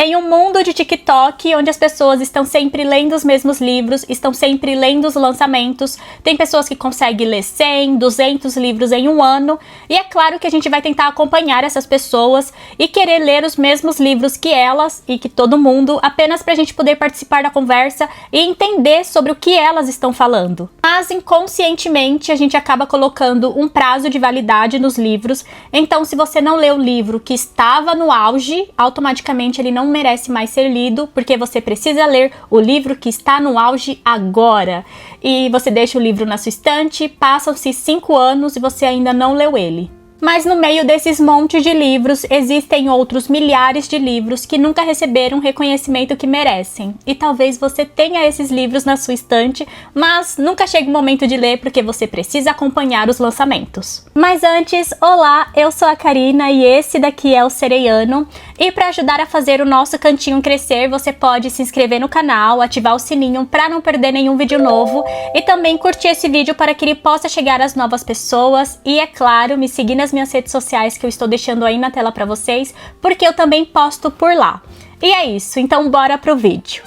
Em um mundo de TikTok, onde as pessoas estão sempre lendo os mesmos livros, estão sempre lendo os lançamentos, tem pessoas que conseguem ler 100, 200 livros em um ano, e é claro que a gente vai tentar acompanhar essas pessoas e querer ler os mesmos livros que elas e que todo mundo, apenas para a gente poder participar da conversa e entender sobre o que elas estão falando. Mas inconscientemente a gente acaba colocando um prazo de validade nos livros, então se você não lê o livro que estava no auge, automaticamente ele não merece mais ser lido, porque você precisa ler o livro que está no auge agora. E você deixa o livro na sua estante, passam-se 5 anos e você ainda não leu ele. Mas no meio desses montes de livros, existem outros milhares de livros que nunca receberam o reconhecimento que merecem. E talvez você tenha esses livros na sua estante, mas nunca chega o momento de ler porque você precisa acompanhar os lançamentos. Mas antes, olá, eu sou a Karina e esse daqui é o Sereiano. E para ajudar a fazer o nosso cantinho crescer, você pode se inscrever no canal, ativar o sininho para não perder nenhum vídeo novo e também curtir esse vídeo para que ele possa chegar às novas pessoas e, é claro, me seguir nas minhas redes sociais que eu estou deixando aí na tela para vocês, porque eu também posto por lá. E é isso, então bora pro vídeo.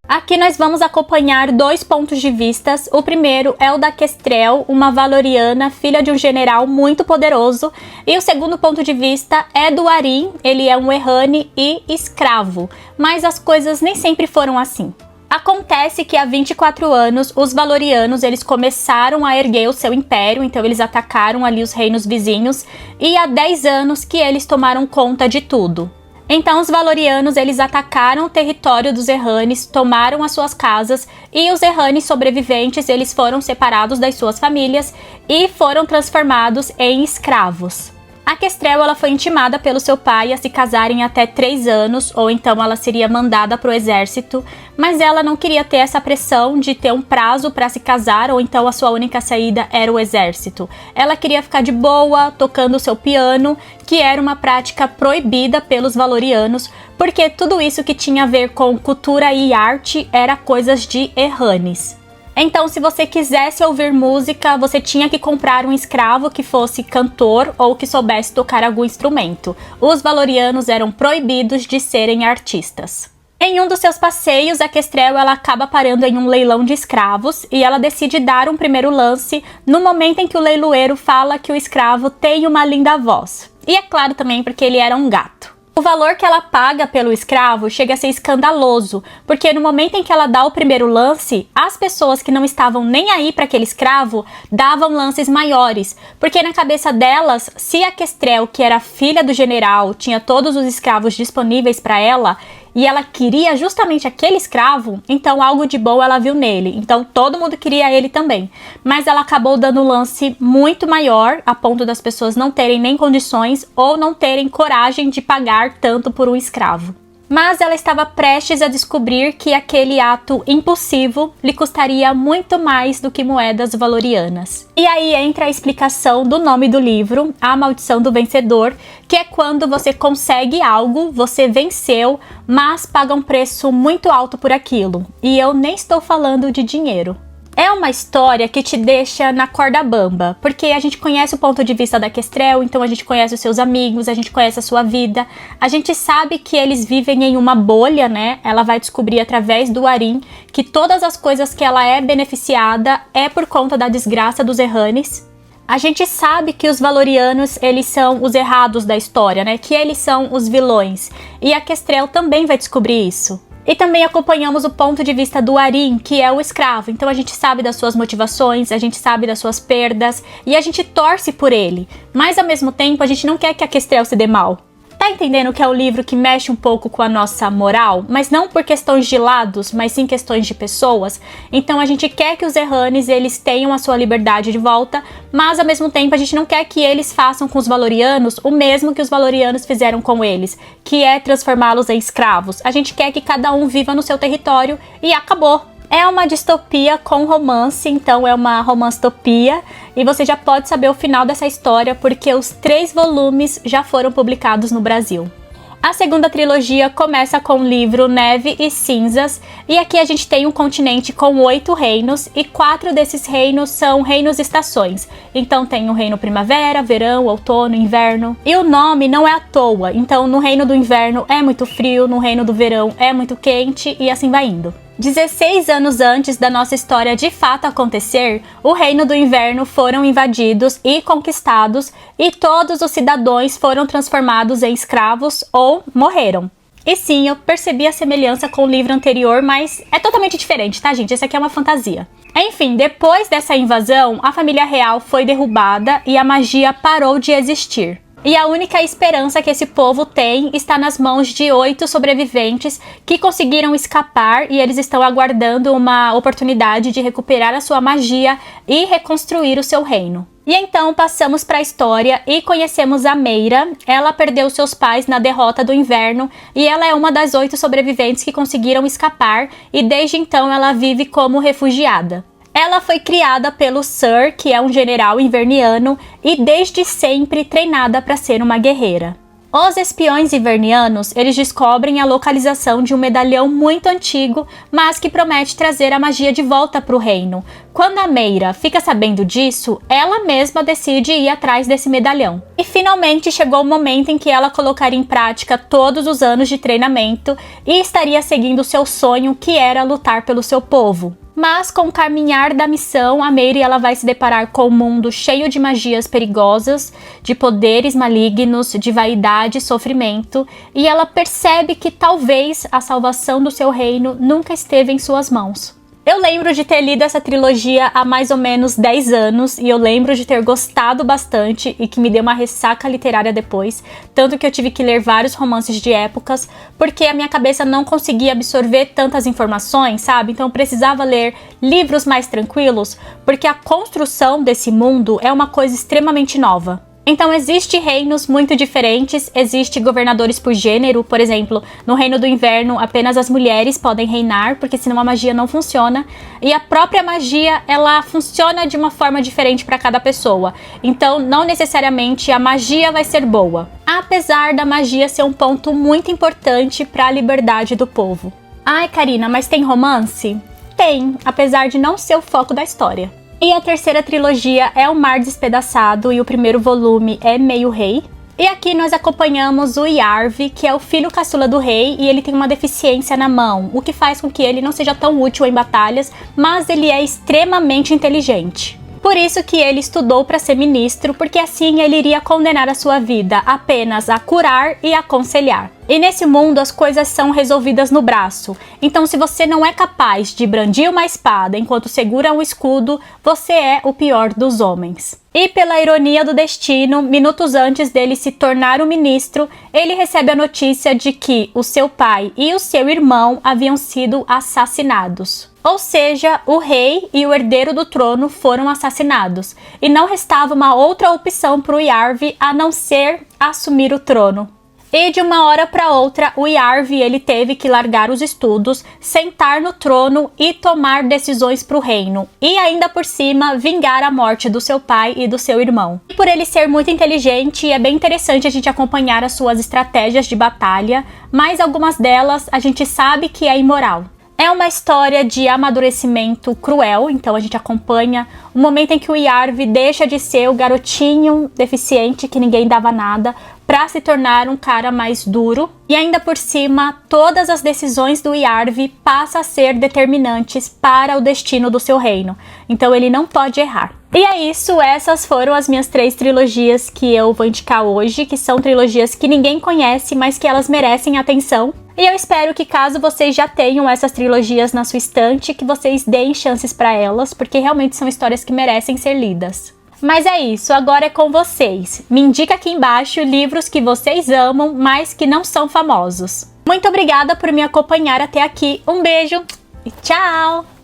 Aqui nós vamos acompanhar 2 pontos de vista. O primeiro é o da Kestrel, uma valoriana, filha de um general muito poderoso. E o segundo ponto de vista é do Arin, ele é um Errani e escravo. Mas as coisas nem sempre foram assim. Acontece que há 24 anos, os valorianos eles começaram a erguer o seu império, então eles atacaram ali os reinos vizinhos. E há 10 anos que eles tomaram conta de tudo. Então os valorianos eles atacaram o território dos Erranis, tomaram as suas casas e os Erranis sobreviventes eles foram separados das suas famílias e foram transformados em escravos. A Kestrel ela foi intimada pelo seu pai a se casar em até 3 anos, ou então ela seria mandada para o exército, mas ela não queria ter essa pressão de ter um prazo para se casar, ou então a sua única saída era o exército. Ela queria ficar de boa, tocando o seu piano, que era uma prática proibida pelos valorianos, porque tudo isso que tinha a ver com cultura e arte era coisas de Erranis. Então, se você quisesse ouvir música, você tinha que comprar um escravo que fosse cantor ou que soubesse tocar algum instrumento. Os valorianos eram proibidos de serem artistas. Em um dos seus passeios, a Kestrel ela acaba parando em um leilão de escravos e ela decide dar um primeiro lance no momento em que o leiloeiro fala que o escravo tem uma linda voz. E é claro também porque ele era um gato. O valor que ela paga pelo escravo chega a ser escandaloso, porque no momento em que ela dá o primeiro lance, as pessoas que não estavam nem aí para aquele escravo davam lances maiores, porque na cabeça delas, se a Kestrel, que era filha do general, tinha todos os escravos disponíveis para ela, e ela queria justamente aquele escravo, então algo de bom ela viu nele. Então todo mundo queria ele também. Mas ela acabou dando um lance muito maior, a ponto das pessoas não terem nem condições ou não terem coragem de pagar tanto por um escravo. Mas ela estava prestes a descobrir que aquele ato impulsivo lhe custaria muito mais do que moedas valorianas. E aí entra a explicação do nome do livro, A Maldição do Vencedor, que é quando você consegue algo, você venceu, mas paga um preço muito alto por aquilo. E eu nem estou falando de dinheiro. É uma história que te deixa na corda bamba, porque a gente conhece o ponto de vista da Kestrel, então a gente conhece os seus amigos, a gente conhece a sua vida, a gente sabe que eles vivem em uma bolha, né? Ela vai descobrir através do Arin que todas as coisas que ela é beneficiada é por conta da desgraça dos Erranis. A gente sabe que os valorianos, eles são os errados da história, né? Que eles são os vilões, e a Kestrel também vai descobrir isso. E também acompanhamos o ponto de vista do Arin, que é o escravo. Então a gente sabe das suas motivações, a gente sabe das suas perdas e a gente torce por ele. Mas ao mesmo tempo a gente não quer que a Kestrel se dê mal. Tá entendendo que é um livro que mexe um pouco com a nossa moral? Mas não por questões de lados, mas sim questões de pessoas. Então a gente quer que os Erranis eles tenham a sua liberdade de volta, mas ao mesmo tempo a gente não quer que eles façam com os valorianos o mesmo que os valorianos fizeram com eles, que é transformá-los em escravos. A gente quer que cada um viva no seu território e acabou. É uma distopia com romance, então é uma romanstopia, e você já pode saber o final dessa história porque os 3 volumes já foram publicados no Brasil. A segunda trilogia começa com o livro Neve e Cinzas, e aqui a gente tem um continente com 8 reinos, e 4 desses reinos são reinos estações. Então tem o reino primavera, verão, outono, inverno. E o nome não é à toa, então no reino do inverno é muito frio, no reino do verão é muito quente, e assim vai indo. 16 anos antes da nossa história de fato acontecer, o Reino do Inverno foram invadidos e conquistados, e todos os cidadãos foram transformados em escravos ou morreram. E sim, eu percebi a semelhança com o livro anterior, mas é totalmente diferente, tá, gente? Essa aqui é uma fantasia. Enfim, depois dessa invasão, a família real foi derrubada e a magia parou de existir. E a única esperança que esse povo tem está nas mãos de 8 sobreviventes que conseguiram escapar, e eles estão aguardando uma oportunidade de recuperar a sua magia e reconstruir o seu reino. E então passamos para a história e conhecemos a Meira. Ela perdeu seus pais na derrota do inverno e ela é uma das 8 sobreviventes que conseguiram escapar, e desde então ela vive como refugiada. Ela foi criada pelo Sir, que é um general inverniano, e desde sempre treinada para ser uma guerreira. Os espiões invernianos, eles descobrem a localização de um medalhão muito antigo, mas que promete trazer a magia de volta para o reino. Quando a Meira fica sabendo disso, ela mesma decide ir atrás desse medalhão. E finalmente chegou o momento em que ela colocaria em prática todos os anos de treinamento e estaria seguindo seu sonho, que era lutar pelo seu povo. Mas com o caminhar da missão, a Meira ela vai se deparar com um mundo cheio de magias perigosas, de poderes malignos, de vaidade e sofrimento, e ela percebe que talvez a salvação do seu reino nunca esteve em suas mãos. Eu lembro de ter lido essa trilogia há mais ou menos 10 anos, e eu lembro de ter gostado bastante e que me deu uma ressaca literária depois, tanto que eu tive que ler vários romances de épocas, porque a minha cabeça não conseguia absorver tantas informações, sabe? Então eu precisava ler livros mais tranquilos, porque a construção desse mundo é uma coisa extremamente nova. Então existem reinos muito diferentes, existem governadores por gênero, por exemplo, no Reino do Inverno apenas as mulheres podem reinar, porque senão a magia não funciona, e a própria magia, ela funciona de uma forma diferente para cada pessoa, então não necessariamente a magia vai ser boa, apesar da magia ser um ponto muito importante para a liberdade do povo. Ai, Karina, mas tem romance? Tem, apesar de não ser o foco da história. E a terceira trilogia é O Mar Despedaçado, e o primeiro volume é Meio Rei. E aqui nós acompanhamos o Yarvi, que é o filho caçula do rei, e ele tem uma deficiência na mão, o que faz com que ele não seja tão útil em batalhas, mas ele é extremamente inteligente. Por isso que ele estudou para ser ministro, porque assim ele iria condenar a sua vida apenas a curar e aconselhar. E nesse mundo as coisas são resolvidas no braço. Então se você não é capaz de brandir uma espada enquanto segura um escudo, você é o pior dos homens. E pela ironia do destino, minutos antes dele se tornar o ministro, ele recebe a notícia de que o seu pai e o seu irmão haviam sido assassinados. Ou seja, o rei e o herdeiro do trono foram assassinados, e não restava uma outra opção para o Yarvi a não ser assumir o trono. E de uma hora para outra, o Yarvi ele teve que largar os estudos, sentar no trono e tomar decisões para o reino. E ainda por cima, vingar a morte do seu pai e do seu irmão. E por ele ser muito inteligente, é bem interessante a gente acompanhar as suas estratégias de batalha, mas algumas delas a gente sabe que é imoral. É uma história de amadurecimento cruel, então a gente acompanha o momento em que o Yarvi deixa de ser o garotinho deficiente que ninguém dava nada para se tornar um cara mais duro. E ainda por cima, todas as decisões do Yarvi passam a ser determinantes para o destino do seu reino. Então ele não pode errar. E é isso, essas foram as minhas 3 trilogias que eu vou indicar hoje, que são trilogias que ninguém conhece, mas que elas merecem atenção. E eu espero que caso vocês já tenham essas trilogias na sua estante, que vocês deem chances para elas, porque realmente são histórias que merecem ser lidas. Mas é isso, agora é com vocês. Me indica aqui embaixo livros que vocês amam, mas que não são famosos. Muito obrigada por me acompanhar até aqui. Um beijo e tchau!